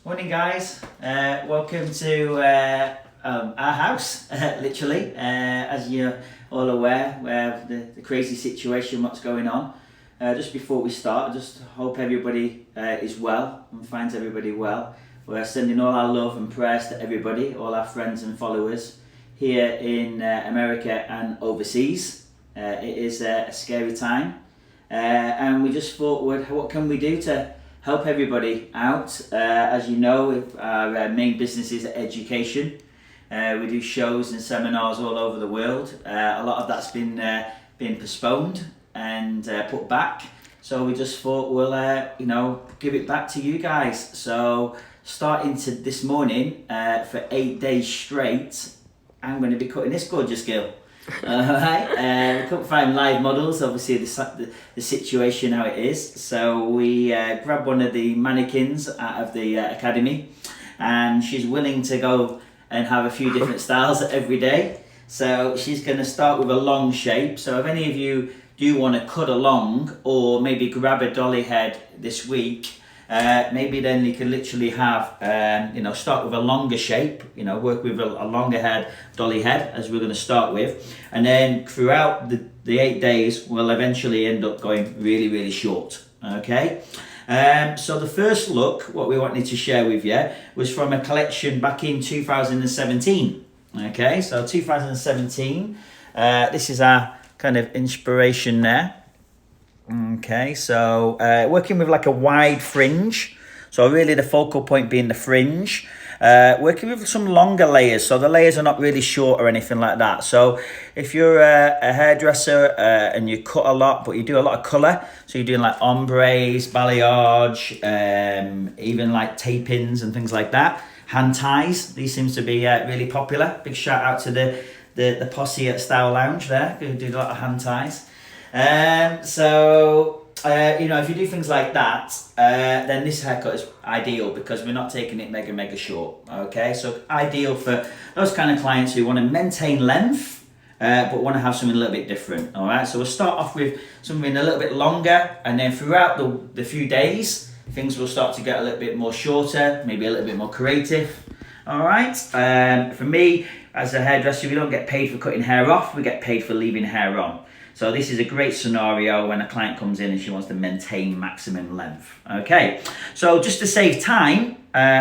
Morning guys, welcome to our house, literally, as you're all aware, the crazy situation, what's going on. Just before we start, I just hope everybody is well and finds everybody well. We're sending all our love and prayers to everybody, all our friends and followers here in America and overseas. It is a scary time, and we just thought, what can we do to help everybody out? As you know, our main business is education. We do shows and seminars all over the world. A lot of that's been postponed and put back. So we just thought we'll give it back to you guys. So starting to this morning, for 8 days straight, I'm going to be cutting this gorgeous girl. Alright, we couldn't find live models, obviously the situation how it is, so we grabbed one of the mannequins out of the academy, and she's willing to go and have a few different styles every day. So she's going to start with a long shape. So if any of you do want to cut along or maybe grab a dolly head this week, maybe then you can literally have, start with a longer shape, work with a longer head, dolly head, as we're going to start with. And then throughout the 8 days, we'll eventually end up going really, really short. Okay. So the first look, what we wanted to share with you, was from a collection back in 2017. Okay. So 2017, this is our kind of inspiration there. Okay, so working with like a wide fringe, so really the focal point being the fringe, working with some longer layers, so the layers are not really short or anything like that. So if you're a hairdresser and you cut a lot but you do a lot of colour, so you're doing like ombres, balayage, even like tape-ins and things like that, hand ties, these seems to be really popular. Big shout out to the posse at Style Lounge there, who do a lot of hand ties. If you do things like that, then this haircut is ideal because we're not taking it mega short. Okay, so ideal for those kind of clients who want to maintain length, but want to have something a little bit different. All right, so we'll start off with something a little bit longer, and then throughout the few days, things will start to get a little bit more shorter, maybe a little bit more creative. All right, for me as a hairdresser, we don't get paid for cutting hair off, we get paid for leaving hair on. So this is a great scenario when a client comes in and she wants to maintain maximum length. Okay, so just to save time,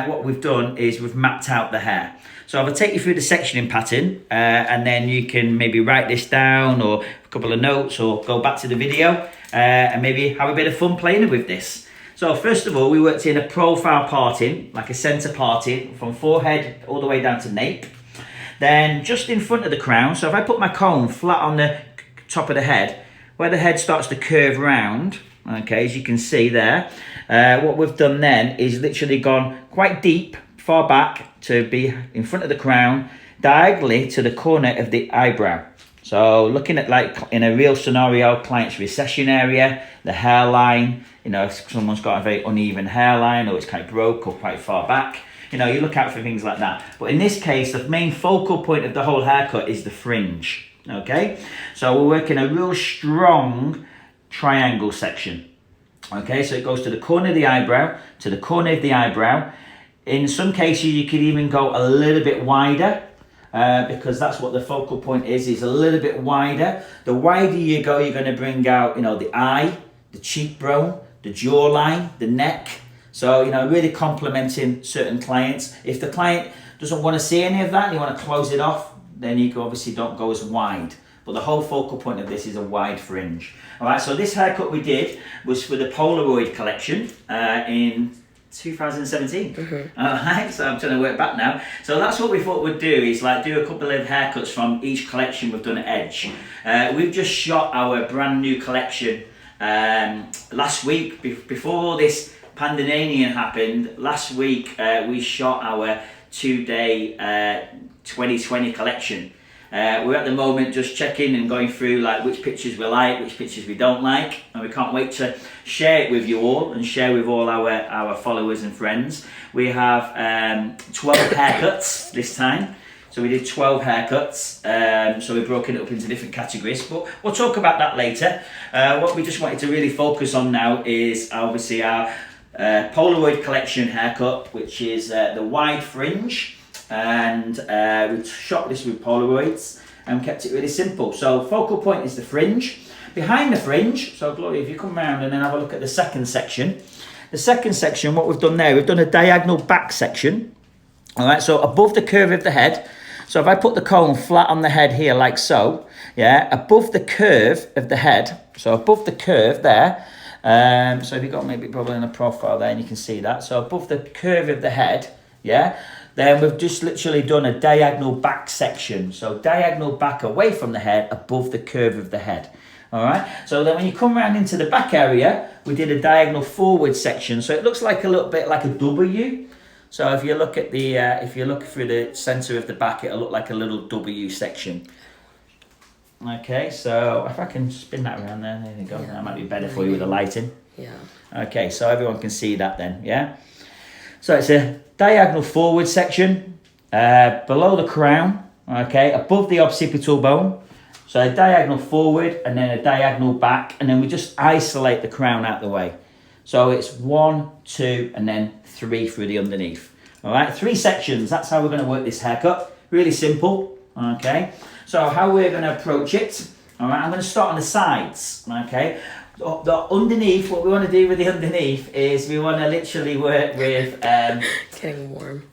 what we've done is we've mapped out the hair. So I'll take you through the sectioning pattern, and then you can maybe write this down or a couple of notes or go back to the video and maybe have a bit of fun playing with this. So first of all, we worked in a profile parting, like a center parting from forehead all the way down to nape. Then just in front of the crown, so if I put my comb flat on the top of the head, where the head starts to curve round, okay, as you can see there, what we've done then is literally gone quite deep, far back to be in front of the crown, diagonally to the corner of the eyebrow. So looking at, like in a real scenario, client's recession area, the hairline, if someone's got a very uneven hairline or it's quite broke or quite far back, you look out for things like that. But in this case, the main focal point of the whole haircut is the fringe. Okay, so we're working a real strong triangle section. Okay, so it goes to the corner of the eyebrow, to the corner of the eyebrow. In some cases, you could even go a little bit wider, because that's what the focal point is a little bit wider. The wider you go, you're going to bring out, the eye, the cheekbone, the jawline, the neck. So, really complementing certain clients. If the client doesn't want to see any of that, you want to close it off, then you obviously don't go as wide. But the whole focal point of this is a wide fringe. All right, so this haircut we did was for the Polaroid collection in 2017. Mm-hmm. All right, so I'm trying to work back now. So that's what we thought we'd do, is like do a couple of haircuts from each collection we've done at Edge. We've just shot our brand new collection last week, before this pandemonium happened. Last week we shot our 2-day 2020 collection. We're at the moment just checking and going through like which pictures we like, which pictures we don't like, and we can't wait to share it with you all and share with all our followers and friends. We have 12 haircuts this time. So we did 12 haircuts, so we've broken it up into different categories, but we'll talk about that later. What we just wanted to really focus on now is obviously our Polaroid collection haircut, which is the wide fringe, and we shot this with Polaroids and kept it really simple. So focal point is the fringe. Behind the fringe, so Gloria, if you come around and then have a look at the second section. The second section, what we've done there, we've done a diagonal back section. All right, so above the curve of the head. So if I put the comb flat on the head here like so, yeah, above the curve of the head, so above the curve there, so if you've got maybe probably in a profile there and you can see that. So above the curve of the head, yeah, then we've just literally done a diagonal back section. So diagonal back away from the head, above the curve of the head. All right, so then when you come around into the back area, we did a diagonal forward section. So it looks like a little bit like a W. So if you look at the, if you look through the center of the back, it'll look like a little W section. Okay, so if I can spin that around there you go. Yeah. That might be better for you with the lighting. Yeah. Okay, so everyone can see that then, yeah? So it's a diagonal forward section, below the crown, okay, above the occipital bone. So a diagonal forward and then a diagonal back, and then we just isolate the crown out the way. So it's 1, 2, and then 3 through the underneath. All right, 3 sections. That's how we're going to work this haircut. Really simple. Okay. So how we're going to approach it. All right. I'm going to start on the sides. Okay. The underneath. What we want to do with the underneath is we want to literally work with. Getting warm.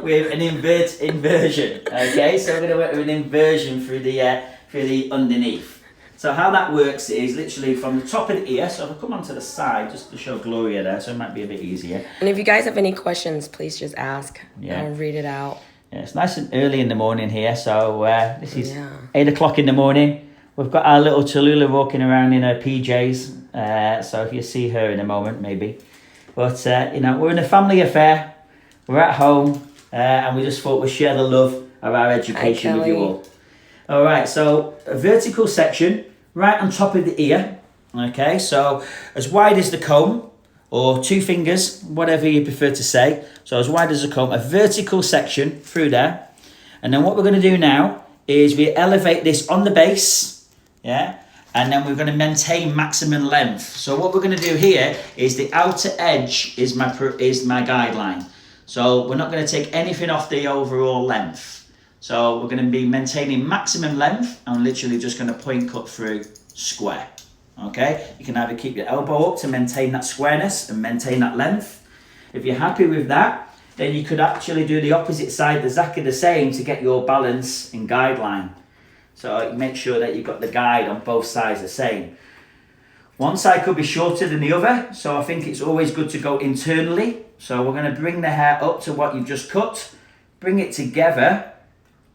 With an inversion. Okay. So we're going to work with an inversion through the underneath. So how that works is literally from the top of the ear. So if I come onto the side, just to show Gloria there, so it might be a bit easier. And if you guys have any questions, please just ask. Yeah. I'll read it out. Yeah, it's nice and early in the morning here. So this is 8 o'clock in the morning. We've got our little Tallulah walking around in her PJs. So if you see her in a moment, maybe. But, you know, we're in a family affair. We're at home. And we just thought we'd share the love of our education with you all. All right, so a vertical section right on top of the ear. Okay, so as wide as the comb, or 2 fingers, whatever you prefer to say. So as wide as the comb, a vertical section through there. And then what we're going to do now is we elevate this on the base, yeah, and then we're going to maintain maximum length. So what we're going to do here is the outer edge is my guideline. So we're not going to take anything off the overall length. So we're going to be maintaining maximum length and literally just going to point cut through square. Okay, you can either keep your elbow up to maintain that squareness and maintain that length. If you're happy with that, then you could actually do the opposite side exactly the same to get your balance and guideline. So make sure that you've got the guide on both sides the same. One side could be shorter than the other, so I think it's always good to go internally. So we're going to bring the hair up to what you've just cut, bring it together,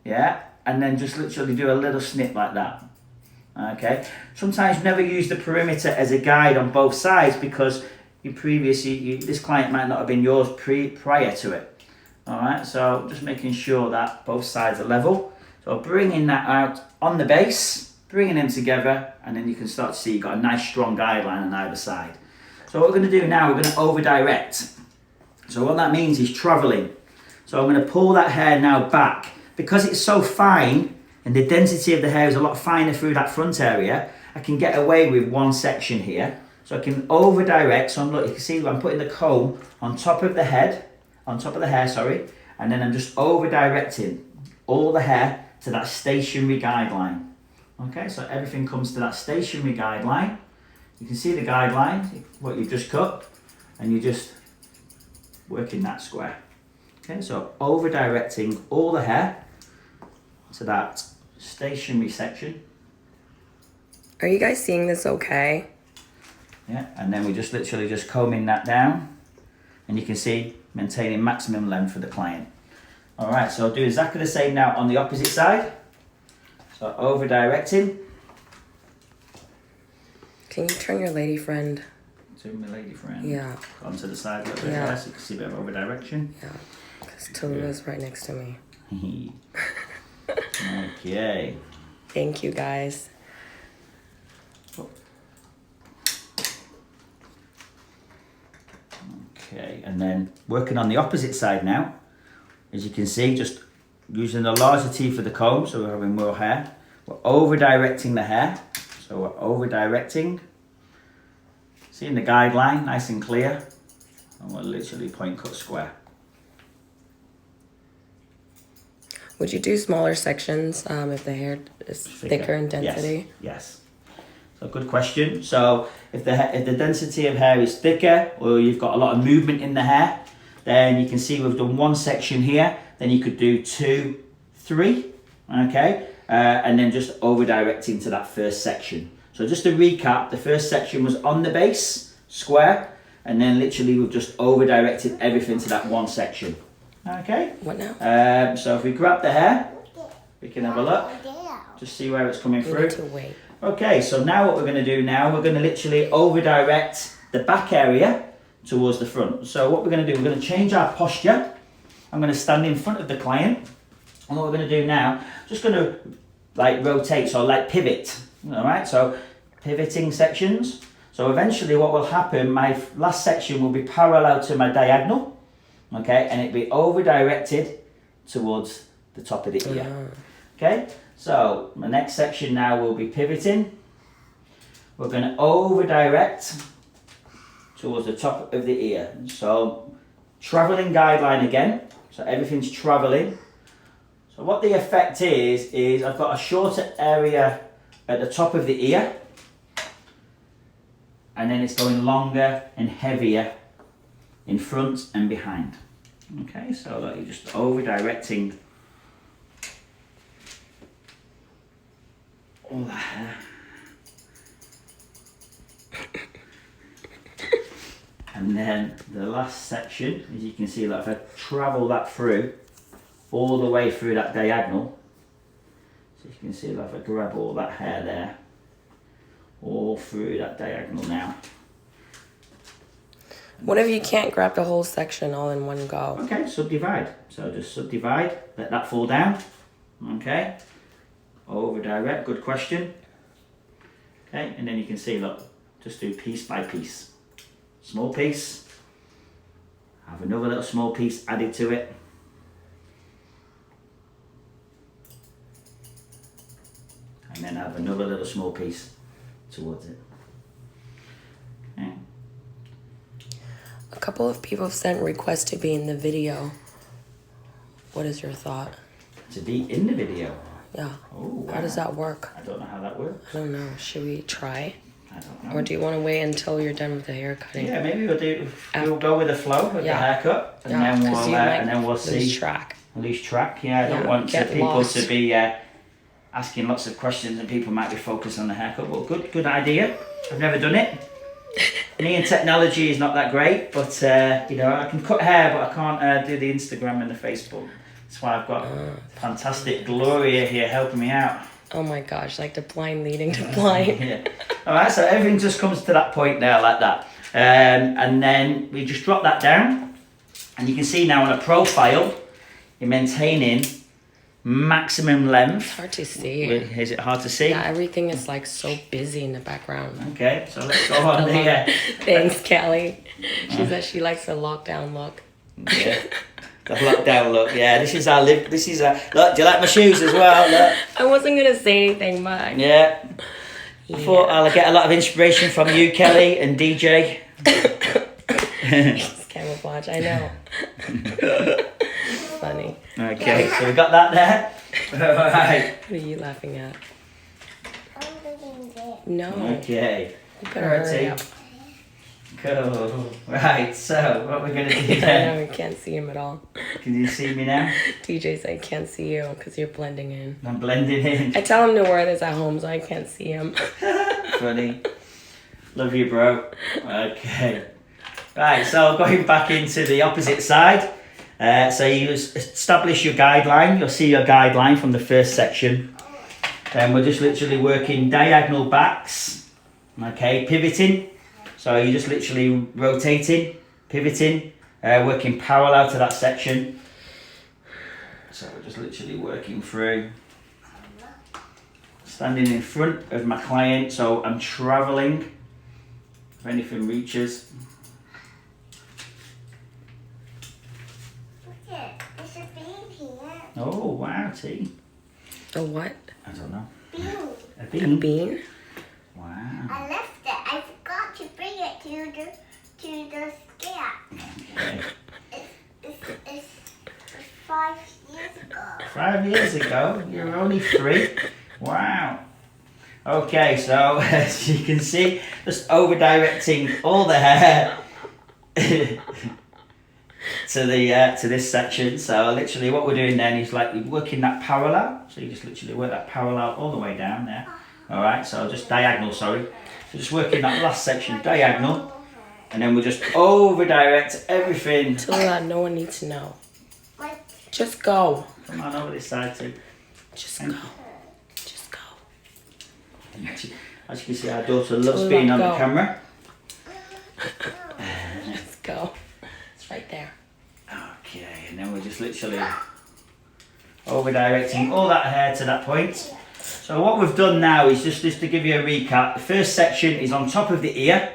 yeah, and then just literally do a little snip like that. Okay, sometimes never use the perimeter as a guide on both sides because this client might not have been yours prior to it. All right, so just making sure that both sides are level. So bringing that out on the base, bringing them together, and then you can start to see you've got a nice strong guideline on either side. So what we're going to do now, we're going to over direct. So what that means is traveling. So I'm going to pull that hair now back because it's so fine. And the density of the hair is a lot finer through that front area. I can get away with one section here. So I can over direct. So look, you can see I'm putting the comb on top of the head, and then I'm just over directing all the hair to that stationary guideline. Okay, so everything comes to that stationary guideline. You can see the guideline, what you've just cut, and you're just working that square. Okay, so over directing all the hair to that stationary section. Are you guys seeing this okay? Yeah, and then we just literally just combing that down, and you can see maintaining maximum length for the client. All right, so I'll do exactly the same now on the opposite side. So over directing. Can you turn your lady friend? To my lady friend. Yeah. Onto the side a little bit there, so you can see a bit of over direction. Yeah, because Tallulah's right next to me. Okay. Thank you, guys. Okay, and then working on the opposite side now. As you can see, just using the larger teeth of the comb, so we're having more hair. We're over directing the hair. So we're over directing. Seeing the guideline, nice and clear. And we'll literally point cut square. Would you do smaller sections if the hair is thicker in density? Yes. So good question. So if the density of hair is thicker, or you've got a lot of movement in the hair, then you can see we've done one section here. Then you could do 2, 3, okay, and then just over directing to that first section. So just to recap, the first section was on the base, square, and then literally we've just over directed everything to that one section. Okay. What now? So if we grab the hair, we can have a look. Just see where it's coming We through. need to wait. Okay, so now what we're going to do now, we're going to literally over direct the back area towards the front. So what we're going to do, we're going to change our posture. I'm going to stand in front of the client. And what we're going to do now, just going to like rotate, so like pivot. All right, so pivoting sections. So eventually what will happen, my last section will be parallel to my diagonal. Okay, and it'll be over directed towards the top of the ear. Okay, so my next section now will be pivoting. We're going to over direct towards the top of the ear. So traveling guideline again. So everything's traveling. So what the effect is I've got a shorter area at the top of the ear. And then it's going longer and heavier in front and behind. Okay, so like you're just over directing all that hair. And then the last section, as you can see, like if I travel that through, all the way through that diagonal, so you can see like if I grab all that hair there, all through that diagonal now. What if you can't grab the whole section all in one go? Okay, subdivide. So just subdivide, let that fall down. Okay, over direct, good question. Okay, and then you can see, look, just do piece by piece. Small piece, have another little small piece added to it. And then have another little small piece towards it. Okay. A couple of people have sent requests to be in the video. What is your thought? To be in the video. Yeah. Oh, wow. How does that work? I don't know how that works. I don't know. Should we try? I don't know. Or do you want to wait until you're done with the hair cutting? Yeah, maybe we'll go with the flow with the haircut, and Yeah, then we'll see. Lose track. Lose track. Yeah, I don't want people lost. to be asking lots of questions, and people might be focused on the haircut. Well, good idea. I've never done it. Me and technology is not that great, but you know, I can cut hair, but I can't do the Instagram and the Facebook. That's why I've got fantastic Gloria here helping me out. Oh my gosh, like the blind leading to blind. Yeah. All right, so everything just comes to that point there like that. And then we just drop that down. And you can see now on a profile, you're maintaining maximum length. It's hard to see. Is it hard to see? Yeah, everything is like so busy in the background. Okay, so let's go on the... Thanks, Kelly. She says she likes the lockdown look. Yeah. The lockdown look, yeah. This is our look. Do you like my shoes as well? Look. I wasn't gonna say anything, but yeah. I thought I'll get a lot of inspiration from you, Kelly, and DJ. It's camouflage, I know. Funny. Okay, so we got that there. All right. What are you laughing at? No. Okay. You better hurry up. Cool. Right, so what we're going to do I then... know, you can't see him at all. Can you see me now? TJ said, I can't see you because you're blending in. I'm blending in. I tell him to wear this at home so I can't see him. Funny. Love you, bro. Okay. Right, so going back into the opposite side. So you establish your guideline. You'll see your guideline from the first section. Then we're just literally working diagonal backs. Okay, pivoting. So you're just literally rotating, pivoting, working parallel to that section. So we're just literally working through. Standing in front of my client, so I'm traveling. If anything reaches. Look it, there's a bean here. Oh, wow, T. A what? I don't know. Bean. A bean? A bean? Wow. I left it. I forgot to bring it to the scalp. Okay. It's 5 years ago. 5 years ago? You were only 3? Wow. Okay, so as you can see, just over directing all the hair to this section. So literally what we're doing then is like we're working that parallel. So you just literally work that parallel all the way down there. Alright, so just diagonal, sorry. So just working that last section diagonal. And then we'll just over direct everything. Tallulah, no one needs to know. What? Just go. Come on over this side too. Just go. Just go. As you can see, our daughter loves Tallulah, being on the go. camera. Just go. It's right there. Okay, and then we're just literally over directing all that hair to that point. So what we've done now is just to give you a recap. The first section is on top of the ear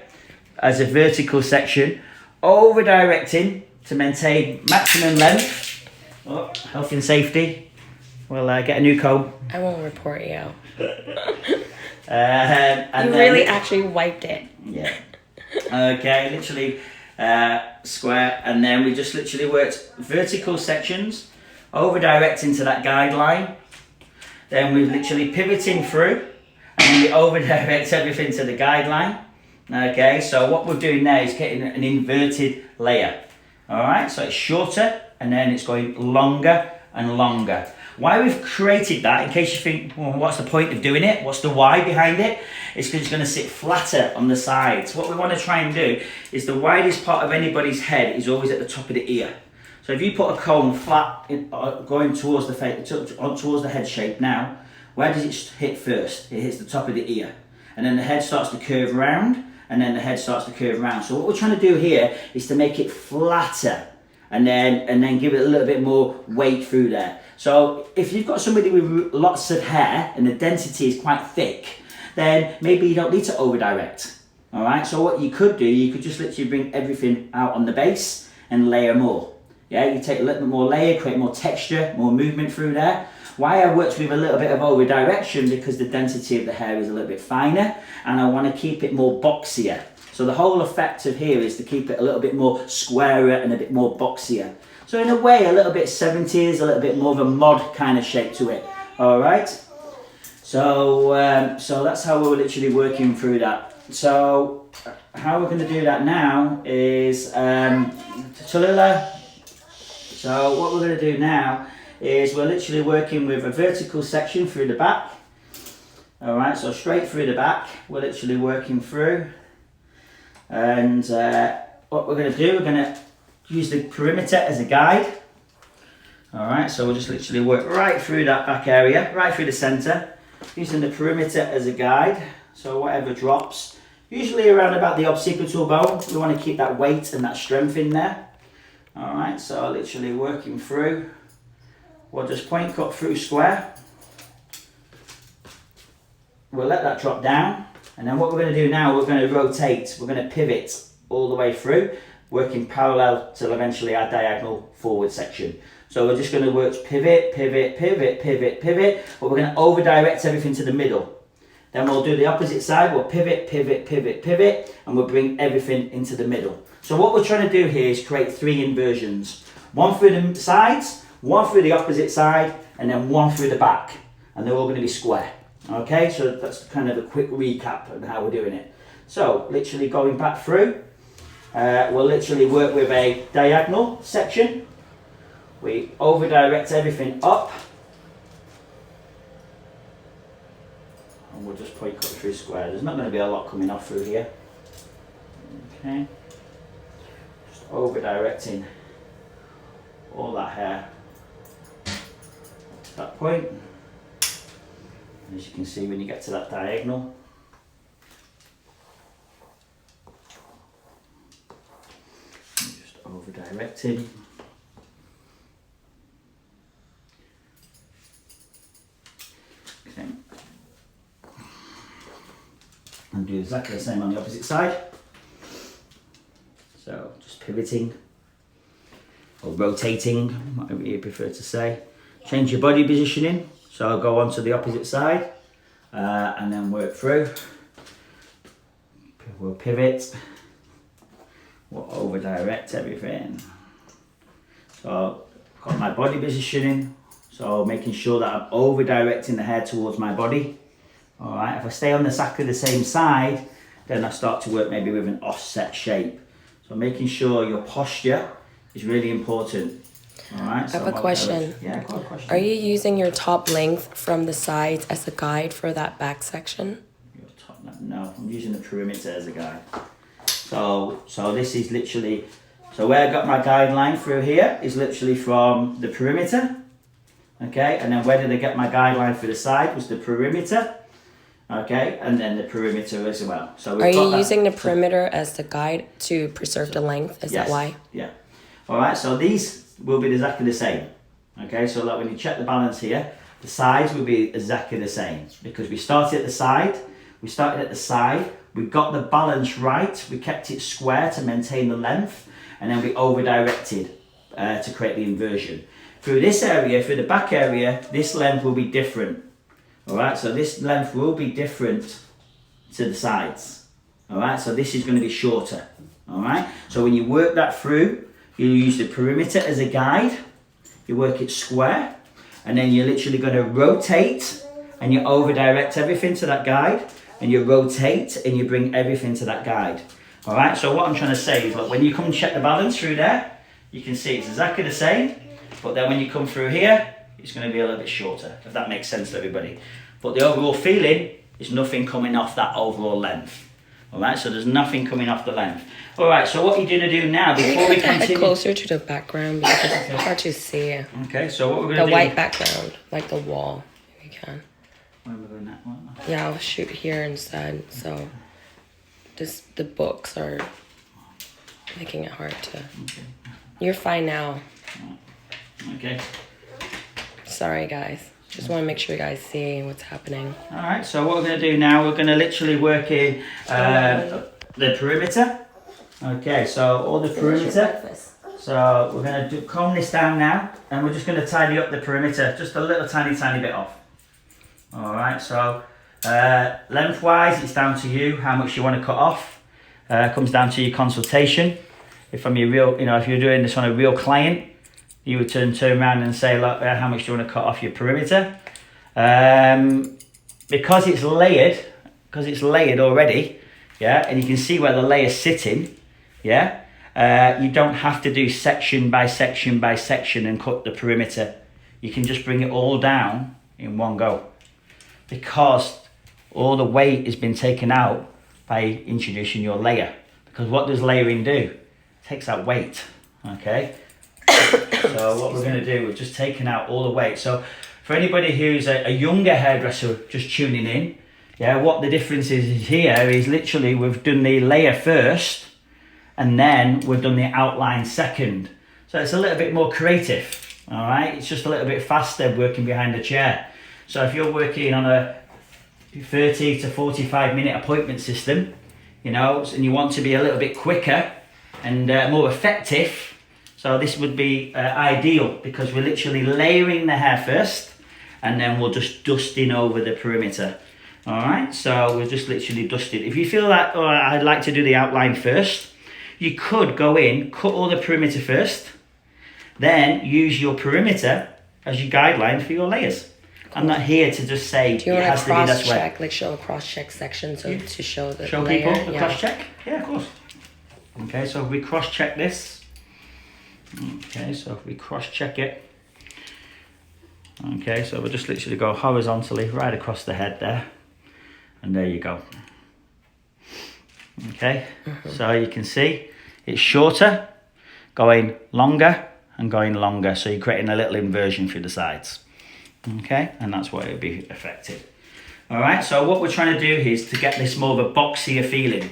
as a vertical section, over directing to maintain maximum length. Oh, health and safety. We'll get a new comb. I won't report you. And You then- really actually wiped it. Yeah. Okay, literally square, and then we just literally worked vertical sections, over directing to that guideline. Then we literally pivoting through, and then we over direct everything to the guideline. Okay, so what we're doing there is getting an inverted layer. Alright, so it's shorter, and then it's going longer and longer. Why we've created that, in case you think, well, what's the point of doing it? What's the why behind it? It's because it's going to sit flatter on the sides. What we want to try and do is the widest part of anybody's head is always at the top of the ear. So if you put a comb flat going towards the towards the head shape now, where does it hit first? It hits the top of the ear. And then the head starts to curve round, and then the head starts to curve round. So what we're trying to do here is to make it flatter and then give it a little bit more weight through there. So if you've got somebody with lots of hair and the density is quite thick, then maybe you don't need to over direct. Alright, so what you could do, you could just literally bring everything out on the base and layer more. Yeah, you take a little bit more layer, create more texture, more movement through there. Why I worked with a little bit of over direction, because the density of the hair is a little bit finer and I want to keep it more boxier. So the whole effect of here is to keep it a little bit more squarer and a bit more boxier. So in a way, a little bit 70s, a little bit more of a mod kind of shape to it. All right. So so that's how we're literally working through that. So how we're going to do that now is Tallulah. So what we're going to do now is we're literally working with a vertical section through the back. All right. So straight through the back, we're literally working through. And what we're going to do, we're going to use the perimeter as a guide. Alright, so we'll just literally work right through that back area, right through the centre, using the perimeter as a guide. So whatever drops, usually around about the occipital bone, we want to keep that weight and that strength in there. Alright, so literally working through. We'll just point cut through square. We'll let that drop down. And then what we're going to do now, we're going to rotate, we're going to pivot all the way through, working parallel till eventually our diagonal forward section. So we're just going to work pivot, pivot, pivot, pivot, pivot, but we're going to over direct everything to the middle. Then we'll do the opposite side, we'll pivot, pivot, pivot, pivot, and we'll bring everything into the middle. So what we're trying to do here is create 3 inversions. One through the sides, one through the opposite side, and then one through the back. And they're all going to be square. Okay, so that's kind of a quick recap of how we're doing it. So literally going back through, we'll literally work with a diagonal section. We over direct everything up. And we'll just point cut through square. There's not going to be a lot coming off through here. Okay. Just over directing all that hair to that point. As you can see, when you get to that diagonal, just over directing. Okay. And do exactly the same on the opposite side. So just pivoting or rotating, whatever you prefer to say. Change your body positioning. So I'll go on to the opposite side and then work through. We'll pivot, we'll over direct everything. So got my body positioning, so making sure that I'm over directing the hair towards my body. All right, if I stay on exactly the same side, then I start to work maybe with an offset shape. So making sure your posture is really important. All right. I have a question. Yeah, got a question. Are you using your top length from the sides as a guide for that back section? Your top, no, I'm using the perimeter as a guide. So this is literally, so where I got my guideline through here is literally from the perimeter. Okay, and then where did I get my guideline for the side was the perimeter. Okay, and then the perimeter as well. So are you using the perimeter as the guide to preserve the length? Is that why? Yeah. All right, so these will be exactly the same. Okay, so like when you check the balance here, the sides will be exactly the same because we started at the side, we got the balance right, we kept it square to maintain the length, and then we over directed to create the inversion. Through this area, through the back area, this length will be different. All right, so this length will be different to the sides. All right, so this is going to be shorter. All right, so when you work that through, you use the perimeter as a guide, you work it square, and then you're literally going to rotate and you over direct everything to that guide, and you rotate and you bring everything to that guide. All right, so what I'm trying to say is, look, when you come check the balance through there, you can see it's exactly the same, but then when you come through here, it's going to be a little bit shorter, if that makes sense to everybody. But the overall feeling is nothing coming off that overall length. All right, so there's nothing coming off the length. All right, so what you're going to do now before we continue... closer to the background because it's hard to see. Okay, so what we're going to do... The white background, like the wall, if you can. Where am I going that one? Yeah, I'll shoot here instead. So, the books are making it hard to... Okay. You're fine now. Okay. Sorry, guys. Just want to make sure you guys see what's happening. All right, so what we're going to do now, we're going to literally work in the perimeter. Okay, so all the perimeter. So we're going to comb this down now, and we're just going to tidy up the perimeter, just a little tiny bit off. All right, so lengthwise, it's down to you how much you want to cut off. Comes down to your consultation. If I'm your real, if you're doing this on a real client, you would turn around and say, look, how much do you want to cut off your perimeter? Because it's layered already, yeah, and you can see where the layer's sitting, yeah, you don't have to do section by section by section and cut the perimeter. You can just bring it all down in one go because all the weight has been taken out by introducing your layer. Because what does layering do? It takes out weight, okay? So what we're going to do, we've just taken out all the weight. So for anybody who's a younger hairdresser just tuning in, yeah, what the difference is here is literally we've done the layer first and then we've done the outline second. So it's a little bit more creative, all right? It's just a little bit faster working behind the chair. So if you're working on a 30 to 45 minute appointment system, and you want to be a little bit quicker and more effective, so this would be ideal because we're literally layering the hair first and then we'll just dusting over the perimeter. All right, so we'll just literally dust it. If you feel that, I'd like to do the outline first, you could go in, cut all the perimeter first, then use your perimeter as your guideline for your layers. I'm not here to just say do you want to cross-check, like show a cross-check section to show the show layer? People the cross-check? Yeah, of course. Okay, so if we cross-check this, okay, so if we cross-check it, okay, so we'll just literally go horizontally right across the head there, and there you go. Okay, so you can see it's shorter, going longer and going longer, so you're creating a little inversion through the sides. Okay, and that's what it would be effective. All right, so what we're trying to do is to get this more of a boxier feeling.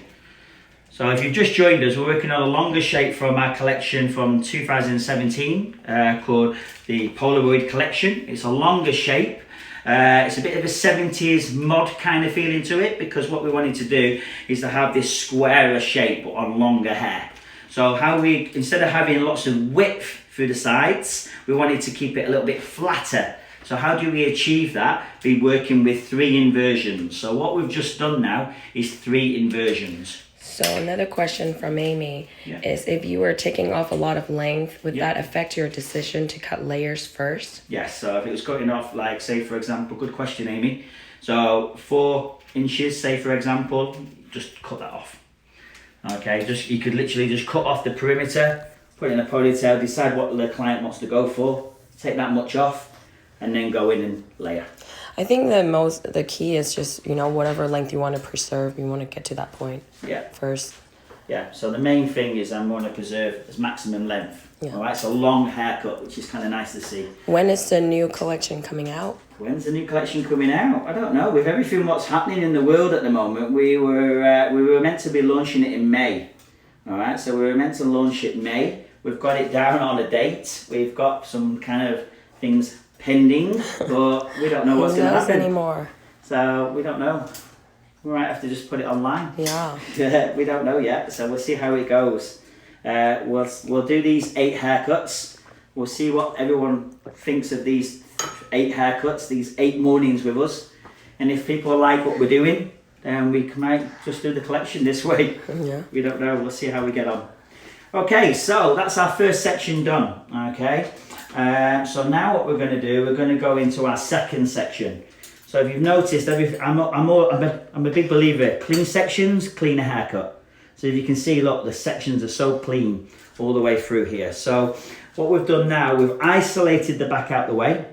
So if you've just joined us, we're working on a longer shape from our collection from 2017 called the Polaroid collection. It's a longer shape. It's a bit of a 70s mod kind of feeling to it because what we wanted to do is to have this squarer shape but on longer hair. So instead of having lots of width through the sides, we wanted to keep it a little bit flatter. So how do we achieve that? Be working with 3 inversions. So what we've just done now is 3 inversions. So another question from Amy Yeah. is, if you were taking off a lot of length, would that affect your decision to cut layers first? Yes, so if it was cutting off, like say for example, good question, Amy. So 4 inches, say for example, just cut that off. Okay, you could literally just cut off the perimeter, put it in a ponytail, decide what the client wants to go for, take that much off, and then go in and layer. I think the key is just, whatever length you want to preserve, you want to get to that point first. Yeah, so the main thing is I want to preserve as maximum length. Yeah. All right, so long haircut, which is kind of nice to see. When is the new collection coming out? When's the new collection coming out? I don't know. With everything what's happening in the world at the moment, we were meant to be launching it in May. All right, so we were meant to launch it May. We've got it down on a date. We've got some kind of things pending, but we don't know what's going to happen anymore. So we don't know. We might have to just put it online. Yeah. We don't know yet, so we'll see how it goes. We'll do these 8 haircuts. We'll see what everyone thinks of these 8 haircuts, these 8 mornings with us. And if people like what we're doing, then we might just do the collection this way. Yeah. We don't know. We'll see how we get on. Okay, so that's our first section done. Okay. So now what we're going to do, we're going to go into our second section. So if you've noticed, I'm a big believer, clean sections, clean a haircut. So if you can see, look, the sections are so clean all the way through here. So what we've done now, we've isolated the back out the way,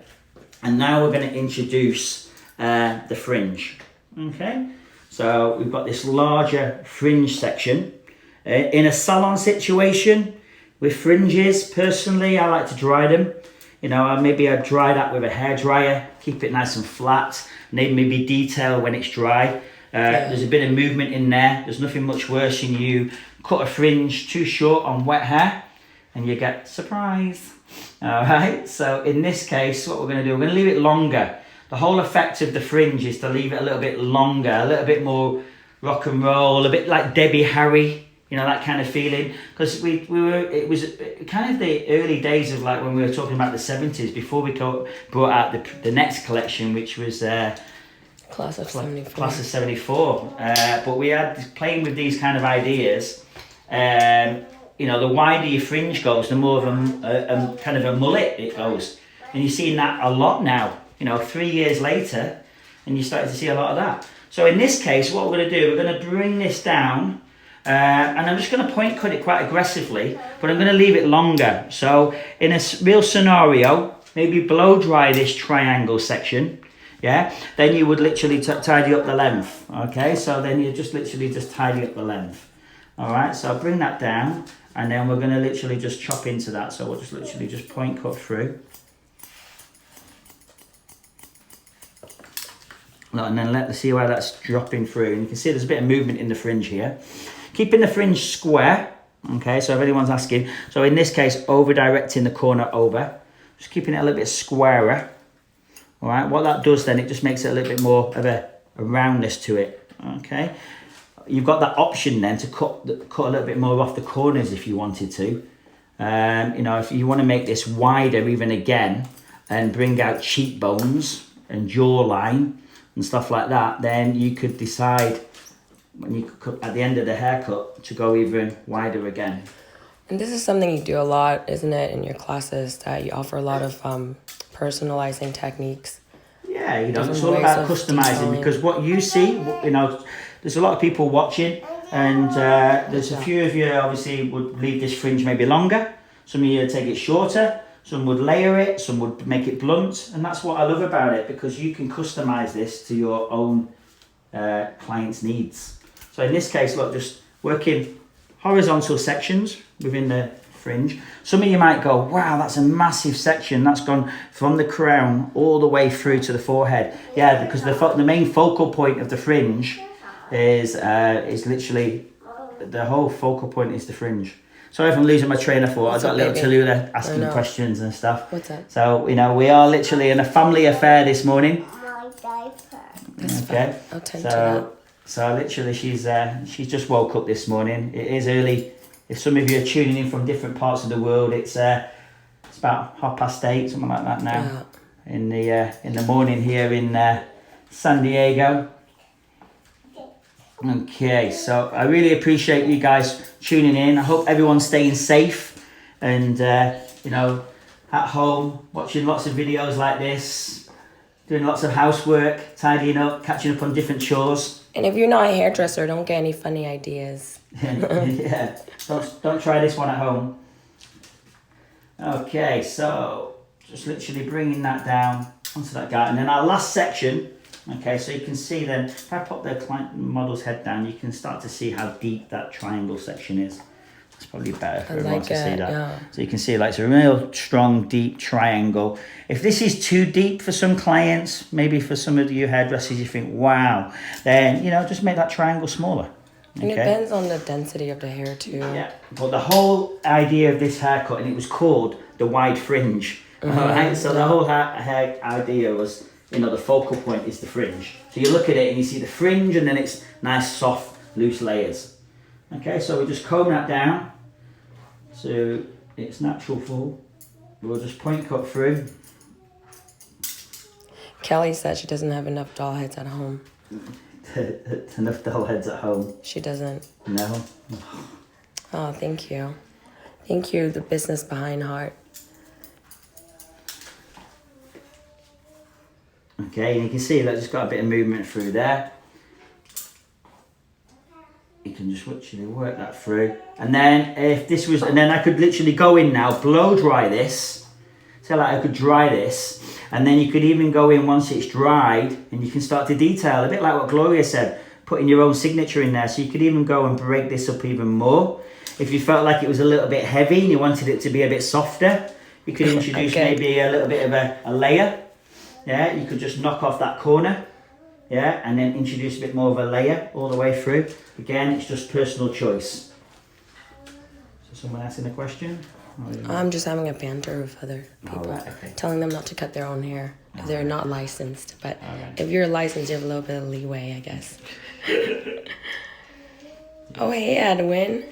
and now we're going to introduce the fringe. Okay, so we've got this larger fringe section. In a salon situation with fringes, personally, I like to dry them. Maybe I dry that with a hairdryer, keep it nice and flat, maybe detail when it's dry. There's a bit of movement in there. There's nothing much worse than you cut a fringe too short on wet hair and you get surprise. All right, so in this case, what we're going to do, we're going to leave it longer. The whole effect of the fringe is to leave it a little bit longer, a little bit more rock and roll, a bit like Debbie Harry. That kind of feeling, because it was kind of the early days of like when we were talking about the 70s before we brought out the next collection, which was Class of 74. Class of 74. But we had playing with these kind of ideas. The wider your fringe goes, the more of a kind of a mullet it goes, and you're seeing that a lot now. 3 years later, and you're starting to see a lot of that. So in this case, what we're going to do, we're going to bring this down. And I'm just going to point cut it quite aggressively, but I'm going to leave it longer. So in a real scenario, maybe blow dry this triangle section, then you would literally tidy up the length. Okay, so then you just literally tidy up the length. All right, so bring that down, and then we're going to literally just chop into that. So we'll just literally just point cut through. And then let's see where that's dropping through. And you can see there's a bit of movement in the fringe here. Keeping the fringe square, okay, so if anyone's asking. So in this case, over-directing the corner over. Just keeping it a little bit squarer. All right, what that does then, it just makes it a little bit more of a roundness to it, okay. You've got that option then to cut a little bit more off the corners if you wanted to. If you want to make this wider even again and bring out cheekbones and jawline and stuff like that, then you could decide when you cut at the end of the haircut to go even wider again. And this is something you do a lot, isn't it, in your classes, that you offer a lot of personalizing techniques? Yeah, it's all about customizing, because what you see, there's a lot of people watching, and there's a few of you obviously would leave this fringe maybe longer. Some of you take it shorter. Some would layer it, some would make it blunt, and that's what I love about it, because you can customize this to your own client's needs. So in this case, look, just working horizontal sections within the fringe. Some of you might go, wow, that's a massive section. That's gone from the crown all the way through to the forehead. Yeah, because the main focal point of the fringe is literally, the whole focal point is the fringe. Sorry if I'm losing my train of thought. I've got little Tallulah asking questions and stuff. What's that? So, we are literally in a family affair this morning. My diaper. Okay. I'll tend to that. So literally she's just woke up this morning. It is early. If some of you are tuning in from different parts of the world, it's about 8:30, something like that now. Yeah. In the morning here in San Diego. Okay, so I really appreciate you guys tuning in. I hope everyone's staying safe and, you know, at home, watching lots of videos like this, doing lots of housework, tidying up, catching up on different chores. And if you're not a hairdresser, don't get any funny ideas. Yeah, don't try this one at home. Okay, so just literally bringing that down onto that guy. And then our last section, okay, so you can see then, if I pop the client model's head down, you can start to see how deep that triangle section is. It's probably better for everyone to see that. Yeah. So you can see like it's a real strong, deep triangle. If this is too deep for some clients, maybe for some of you hairdressers, you think, wow, then, you know, just make that triangle smaller. And it depends on the density of the hair too. Yeah, but the whole idea of this haircut, and it was called the wide fringe. All right, so the whole hair idea was, you know, the focal point is the fringe. So you look at it and you see the fringe, and then it's nice, soft, loose layers. Okay, so we just comb that down so it's natural full. We'll just point cut through. Kelly said she doesn't have enough doll heads at home. Enough doll heads at home. She doesn't. No. Oh, thank you. Thank you, the business behind heart. Okay, and you can see that just got a bit of movement through there. You can just literally work that through. And then if this was, and then I could literally go in now, blow dry this. So like I could dry this. And then you could even go in once it's dried and you can start to detail, a bit like what Gloria said, putting your own signature in there. So you could even go and break this up even more. If you felt like it was a little bit heavy and you wanted it to be a bit softer, you could introduce maybe a little bit of a layer. Yeah, you could just knock off that corner. Yeah, and then introduce a bit more of a layer all the way through. Again, it's just personal choice. So someone asking a question? I'm just having a banter with other people, right, okay. telling them not to cut their own hair if they're not licensed. But if you're licensed, you have a little bit of leeway, I guess. Oh, hey, Edwin.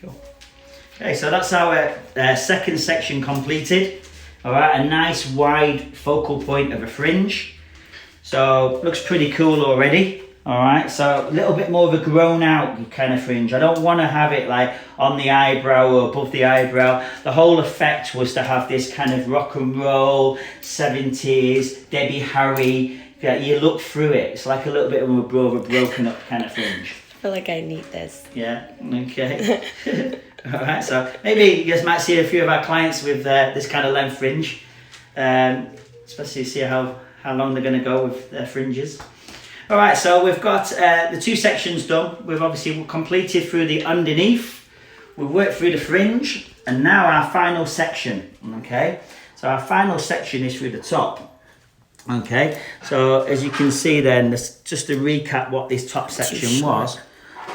Cool. Okay, so that's our second section completed. All right, a nice wide focal point of a fringe. So looks pretty cool already. All right, so a little bit more of a grown out kind of fringe. I don't want to have it like on the eyebrow or above the eyebrow. The whole effect was to have this kind of rock and roll 70s Debbie Harry. You look through it. It's like a little bit of a broken up kind of fringe. I feel like I need this. Yeah, okay. All right, so maybe you guys might see a few of our clients with this kind of length fringe, especially see how long they're going to go with their fringes. All right, so we've got the two sections done. We've obviously completed through the underneath. We've worked through the fringe, and now our final section, okay? So our final section is through the top, okay? So as you can see then, just to recap what this top section was.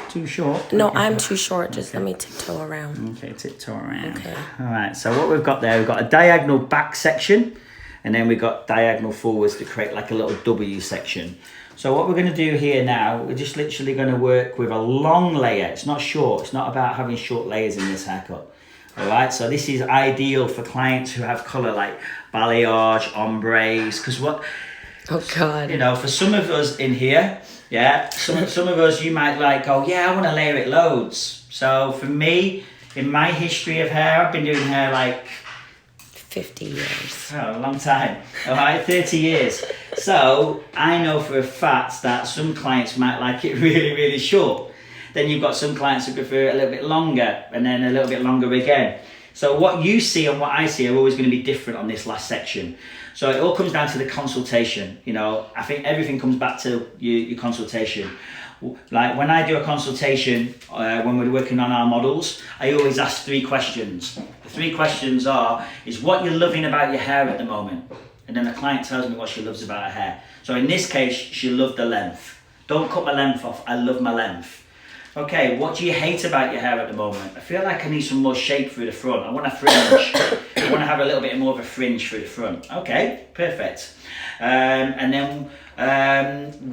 Too short? No, I'm too short. Just let me tiptoe around. Okay, tiptoe around. Okay. All right, so what we've got there, we've got a diagonal back section, and then we've got diagonal forwards to create like a little W section. So what we're going to do here now, we're just literally going to work with a long layer. It's not short. It's not about having short layers in this haircut. All right, so this is ideal for clients who have colour like balayage, ombres, because what... Oh, God. You know, for some of us in here, yeah, some of us, you might like, oh, yeah, I want to layer it loads. So for me, in my history of hair, I've been doing hair like... 50 years. Oh, a long time. All right, 30 years. So I know for a fact that some clients might like it really, really short. Then you've got some clients who prefer it a little bit longer, and then a little bit longer again. So what you see and what I see are always going to be different on this last section. So it all comes down to the consultation. You know, I think everything comes back to your consultation. Like when I do a consultation, when we're working on our models, I always ask 3 questions. The 3 questions is what you're loving about your hair at the moment. And then the client tells me what she loves about her hair. So in this case, she loved the length. Don't cut my length off, I love my length. Okay, what do you hate about your hair at the moment? I feel like I need some more shape through the front. I want a fringe. I want to have a little bit more of a fringe through the front. Okay, perfect. And then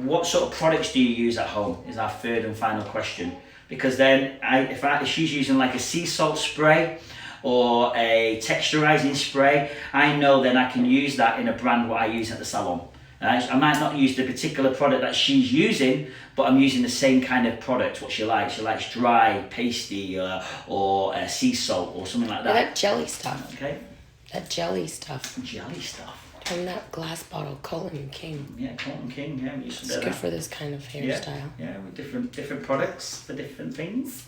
what sort of products do you use at home is our third and final question. Because then if she's using like a sea salt spray or a texturizing spray, I know then I can use that in a brand what I use at the salon. I might not use the particular product that she's using, but I'm using the same kind of product, what she likes. She likes dry, pasty, or sea salt, or something like that. That jelly stuff. Okay. That jelly stuff. Jelly stuff. From that glass bottle, Colton King. Yeah, Colton King, yeah. We used to do It's good that. for this kind of hairstyle. Yeah, with different products for different things.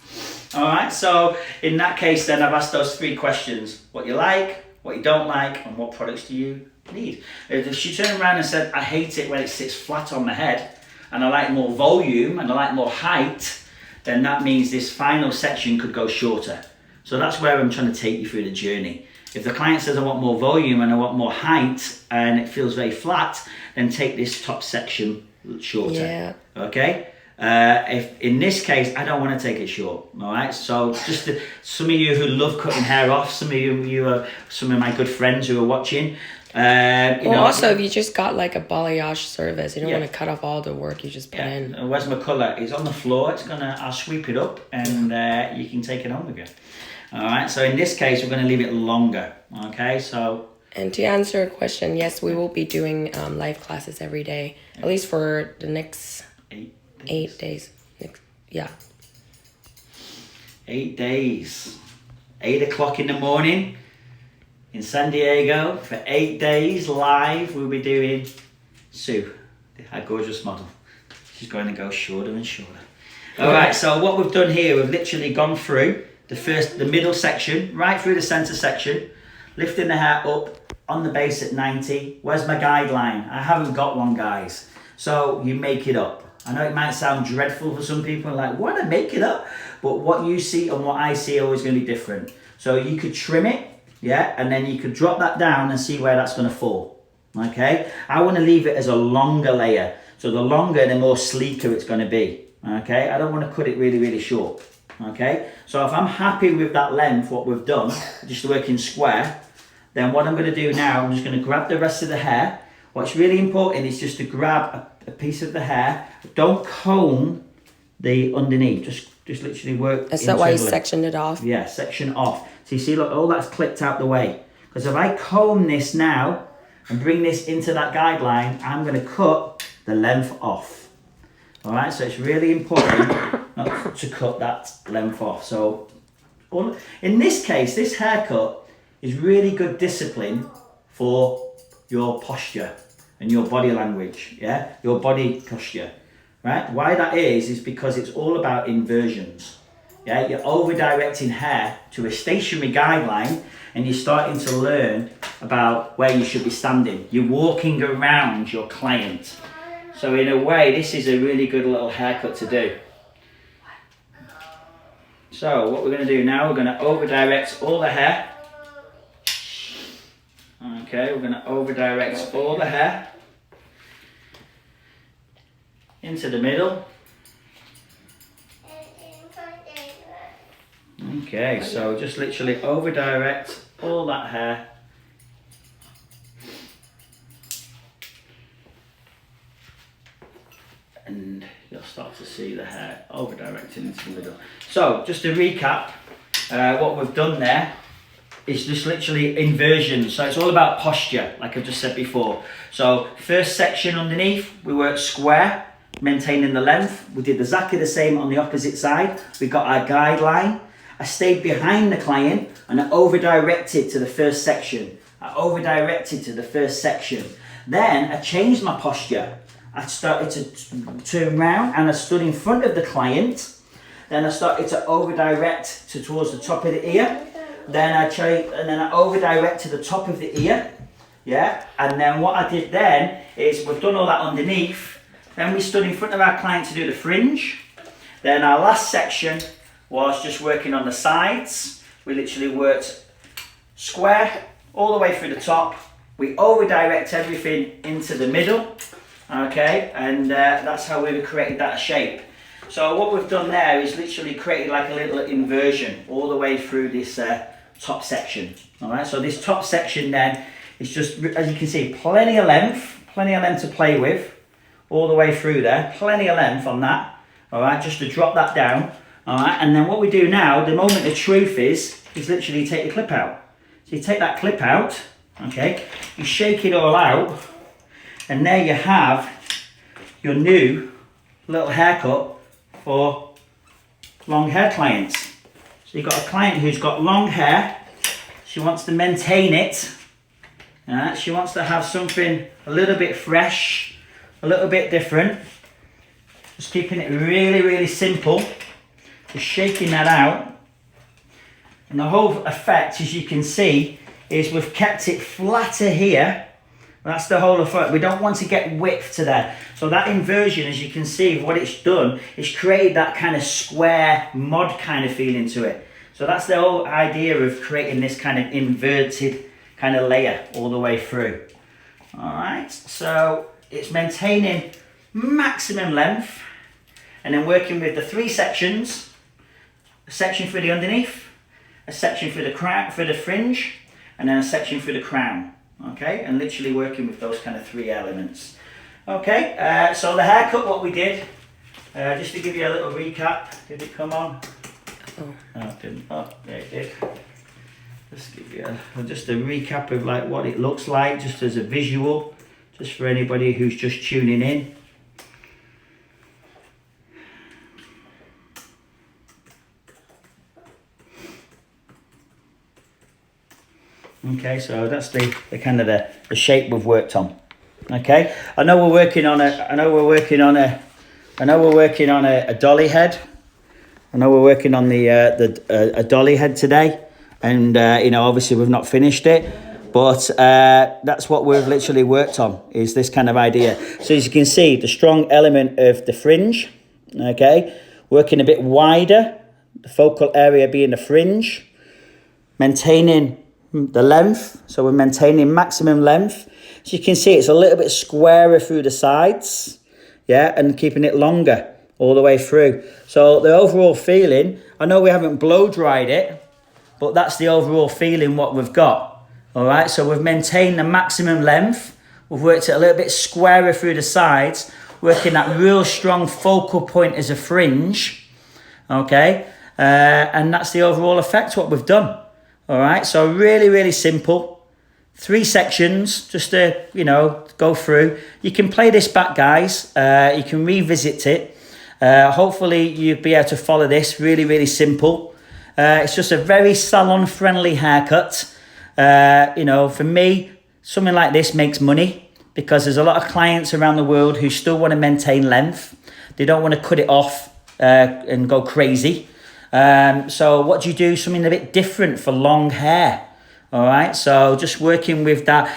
Alright, so in that case then I've asked those 3 questions. What you like, what you don't like, and what products do you need. If she turned around and said, I hate it when it sits flat on my head, and I like more volume, and I like more height, then that means this final section could go shorter. So that's where I'm trying to take you through the journey. If the client says I want more volume and I want more height and it feels very flat, then take this top section shorter. Yeah. Okay? If in this case, I don't want to take it short. All right? So just some of you who love cutting hair off, some of some of my good friends who are watching. Also, if you just got like a balayage service, you don't Yeah. want to cut off all the work you just put in. Where's my colour? It's on the floor. I'll sweep it up and you can take it home with you. All right, so in this case, we're going to leave it longer. Okay, so. And to answer a question, yes, we will be doing live classes every day, at least for the next 8 days. Yeah. 8 days. 8 o'clock in the morning in San Diego for 8 days live. We'll be doing Sue, our gorgeous model. She's going to go shorter and shorter. All right, so what we've done here, we've literally gone through the middle section, right through the center section, lifting the hair up on the base at 90. Where's my guideline? I haven't got one, guys. So you make it up. I know it might sound dreadful for some people, like, what, I make it up? But what you see and what I see are always going to be different. So you could trim it, yeah, and then you could drop that down and see where that's going to fall, okay? I want to leave it as a longer layer. So the longer, the more sleeker it's going to be, okay? I don't want to cut it really, really short. Okay, so if I'm happy with that length, what we've done, just working square, then what I'm going to do now, I'm just going to grab the rest of the hair. What's really important is just to grab a piece of the hair. Don't comb the underneath, just literally work. Is that why you sectioned it off? Yeah, section off. So you see, look, all that's clipped out the way. Because if I comb this now and bring this into that guideline, I'm going to cut the length off. All right, so it's really important not to cut that length off. So in this case, this haircut is really good discipline for your posture and your body language, yeah? Your body posture, right? Why that is because it's all about inversions, yeah? You're over-directing hair to a stationary guideline and you're starting to learn about where you should be standing. You're walking around your client. So in a way, this is a really good little haircut to do. So what we're going to do now, we're going to over-direct all the hair. Okay, we're going to over-direct all the hair into the middle. Okay, so just literally over-direct all that hair. And you'll start to see the hair over-directed into the middle. So, just to recap, what we've done there is just literally inversions. So it's all about posture, like I just said before. So, first section underneath, we worked square, maintaining the length. We did exactly the same on the opposite side. We got our guideline. I stayed behind the client and I over-directed to the first section. Then I changed my posture. I started to turn around and I stood in front of the client. Then I started to over-direct towards the top of the ear. Then I over-direct to the top of the ear. Yeah. And then what I did then is we've done all that underneath. Then we stood in front of our client to do the fringe. Then our last section was just working on the sides. We literally worked square all the way through the top. We over-direct everything into the middle. Okay, and that's how we've created that shape. So what we've done there is literally created like a little inversion all the way through this top section. All right, so this top section then is just, as you can see, plenty of length to play with all the way through there. Plenty of length on that. All right, just to drop that down. All right, and then what we do now, the moment of truth is literally take the clip out. So you take that clip out, okay, you shake it all out. And there you have your new little haircut for long hair clients. So you've got a client who's got long hair. She wants to maintain it. She wants to have something a little bit fresh, a little bit different. Just keeping it really, really simple. Just shaking that out. And the whole effect, as you can see, is we've kept it flatter here. That's the whole effect. We don't want to get width to there. So that inversion, as you can see, what it's done is create that kind of square mod kind of feeling to it. So that's the whole idea of creating this kind of inverted kind of layer all the way through. All right, so it's maintaining maximum length and then working with the 3 sections, a section for the underneath, a section for the crown, for the fringe, and then a section for the crown. Okay, and literally working with those kind of 3 elements. Okay, so the haircut, what we did, just to give you a little recap. Did it come on? Oh, it didn't. Oh, there it did. Just give you just a recap of like what it looks like, just as a visual, just for anybody who's just tuning in. Okay, so that's the kind of the shape we've worked on. Okay, I know we're working on a dolly head. I know we're working on a dolly head today, and you know, obviously we've not finished it, but that's what we've literally worked on, is this kind of idea. So as you can see, the strong element of the fringe. Okay, working a bit wider, the focal area being the fringe, maintaining the length, so we're maintaining maximum length. So you can see it's a little bit squarer through the sides, yeah, and keeping it longer all the way through. So the overall feeling, I know we haven't blow dried it, but that's the overall feeling what we've got. All right, so we've maintained the maximum length. We've worked it a little bit squarer through the sides, working that real strong focal point as a fringe. Okay, and that's the overall effect what we've done. All right, so really, really simple. 3 sections, just to, you know, go through. You can play this back, guys. You can revisit it. Hopefully you'll be able to follow this. Really, really simple. It's just a very salon-friendly haircut. You know, for me, something like this makes money because there's a lot of clients around the world who still want to maintain length. They don't want to cut it off and go crazy. So what do you do? Something a bit different for long hair. All right, so just working with that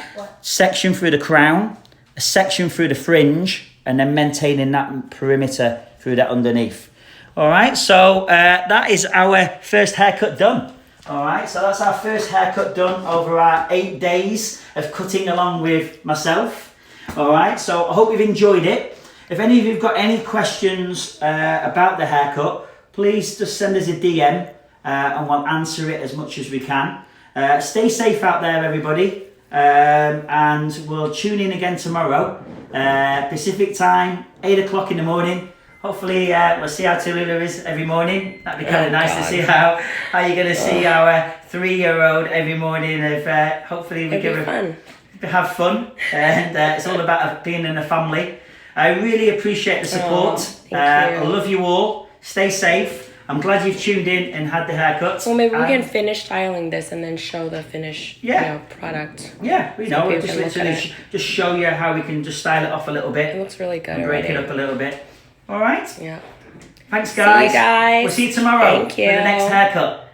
section through the crown, a section through the fringe, and then maintaining that perimeter through that underneath. All right, so that is our first haircut done. All right, so that's our first haircut done over our 8 days of cutting along with myself. All right, so I hope you've enjoyed it. If any of you've got any questions about the haircut, please just send us a DM and we'll answer it as much as we can. Stay safe out there, everybody, and we'll tune in again tomorrow, Pacific time, 8 o'clock in the morning. Hopefully we'll see how Tallulah is every morning. That'd be kind of nice to see how you're going to see our 3-year-old every morning. Hopefully we can have fun, and it's all about being in a family. I really appreciate the support. I love you all. Stay safe. I'm glad you've tuned in and had the haircut. Well, maybe we can finish styling this and then show the finished product. Yeah, we know. We'll just literally just show you how we can just style it off a little bit. It looks really good. And break it up a little bit. All right? Yeah. Thanks, guys. See you guys. We'll see you tomorrow Thank you. for the next haircut.